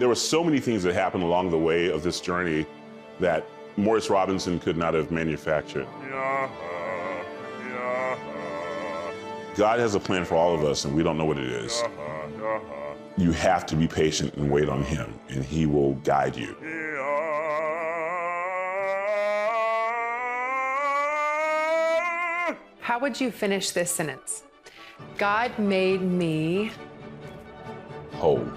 There were so many things that happened along the way of this journey that Morris Robinson could not have manufactured. God has a plan for all of us, and we don't know what it is. You have to be patient and wait on him, and he will guide you. How would you finish this sentence? God made me whole.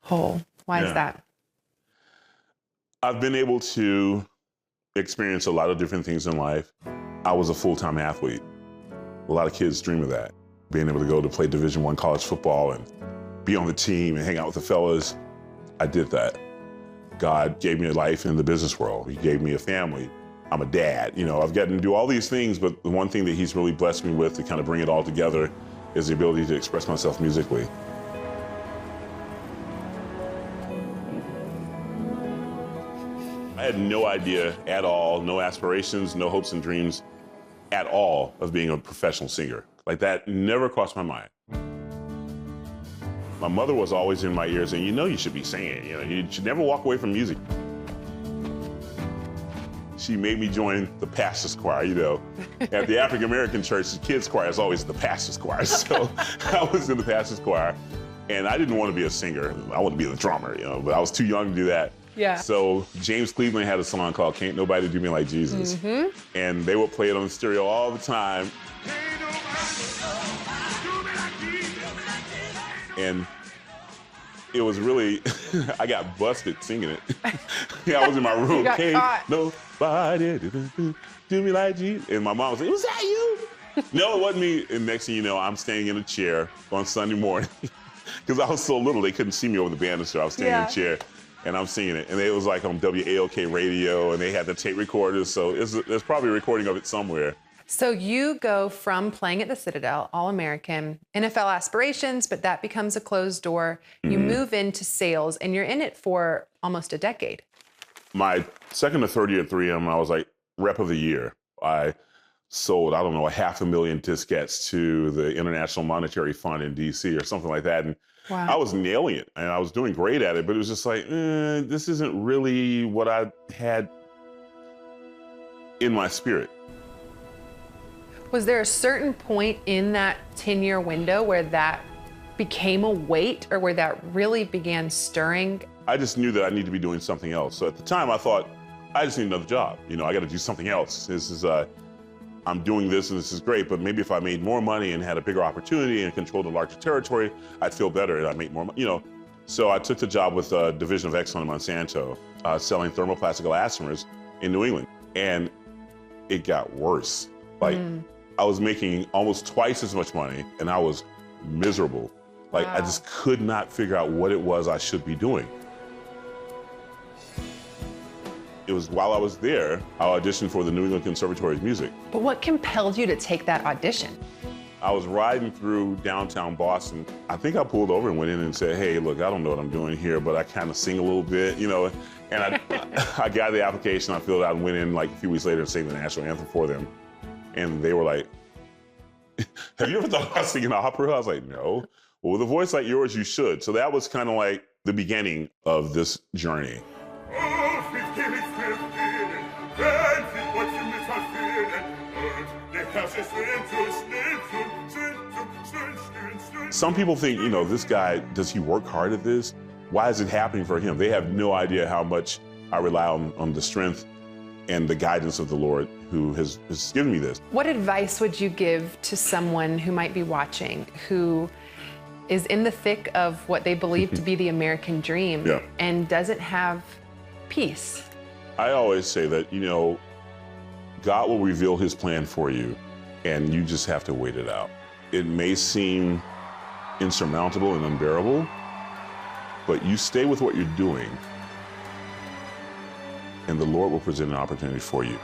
Whole. Why is that? I've been able to experience a lot of different things in life. I was a full-time athlete. A lot of kids dream of that. Being able to go to play Division I college football and be on the team and hang out with the fellas. I did that. God gave me a life in the business world. He gave me a family. I'm a dad. You know, I've gotten to do all these things, but the one thing that he's really blessed me with to kind of bring it all together is the ability to express myself musically. I had no idea at all, no aspirations, no hopes and dreams at all of being a professional singer. Like, that never crossed my mind. My mother was always in my ear saying, you know you should be singing, you know, you should never walk away from music. She made me join the pastor's choir, you know. At the African American church, the kids' choir is always the pastor's choir. So I was in the pastor's choir, and I didn't want to be a singer. I wanted to be the drummer, you know, but I was too young to do that. Yeah. So James Cleveland had a song called Can't Nobody Do Me Like Jesus. Mm-hmm. And they would play it on the stereo all the time. And it was really, I got busted singing it. Yeah, I was in my room. Can't nobody do me like Jesus. And my mom was like, was that you? No, it wasn't me. And next thing you know, I'm standing in a chair on Sunday morning. Because I was so little, they couldn't see me over the banister. I was standing in a chair. And I'm singing it. And it was like on WAOK radio, and they had the tape recorders, so there's probably a recording of it somewhere. So you go from playing at the Citadel, All-American, NFL aspirations, but that becomes a closed door. You move into sales, and you're in it for almost a decade. My second or third year at 3M, I was like rep of the year. I sold, I don't know, 500,000 diskettes to the International Monetary Fund in DC or something like that. And wow. I was nailing it, and I was doing great at it, but it was just like, this isn't really what I had in my spirit. Was there a certain point in that 10-year window where that became a weight, or where that really began stirring? I just knew that I needed to be doing something else. So at the time, I thought, I just need another job. You know, I got to do something else. This is, I'm doing this and this is great, but maybe if I made more money and had a bigger opportunity and controlled a larger territory, I'd feel better and I'd make more money, you know. So I took the job with Division of Excellence Monsanto, selling thermoplastic elastomers in New England. And it got worse. Like, I was making almost twice as much money and I was miserable. Like, wow. I just could not figure out what it was I should be doing. It was while I was there, I auditioned for the New England Conservatory of Music. But what compelled you to take that audition? I was riding through downtown Boston. I think I pulled over and went in and said, hey, look, I don't know what I'm doing here, but I kind of sing a little bit, you know. And I got the application, I filled it out and went in like a few weeks later and sang the national anthem for them. And they were like, have you ever thought about singing opera? I was like, no. Well, with a voice like yours, you should. So that was kind of like the beginning of this journey. Some people think, you know, this guy, does he work hard at this? Why is it happening for him? They have no idea how much I rely on the strength and the guidance of the Lord who has given me this. What advice would you give to someone who might be watching, who is in the thick of what they believe to be the American dream and doesn't have peace? I always say that, you know, God will reveal his plan for you, and you just have to wait it out. It may seem insurmountable and unbearable, but you stay with what you're doing, and the Lord will present an opportunity for you.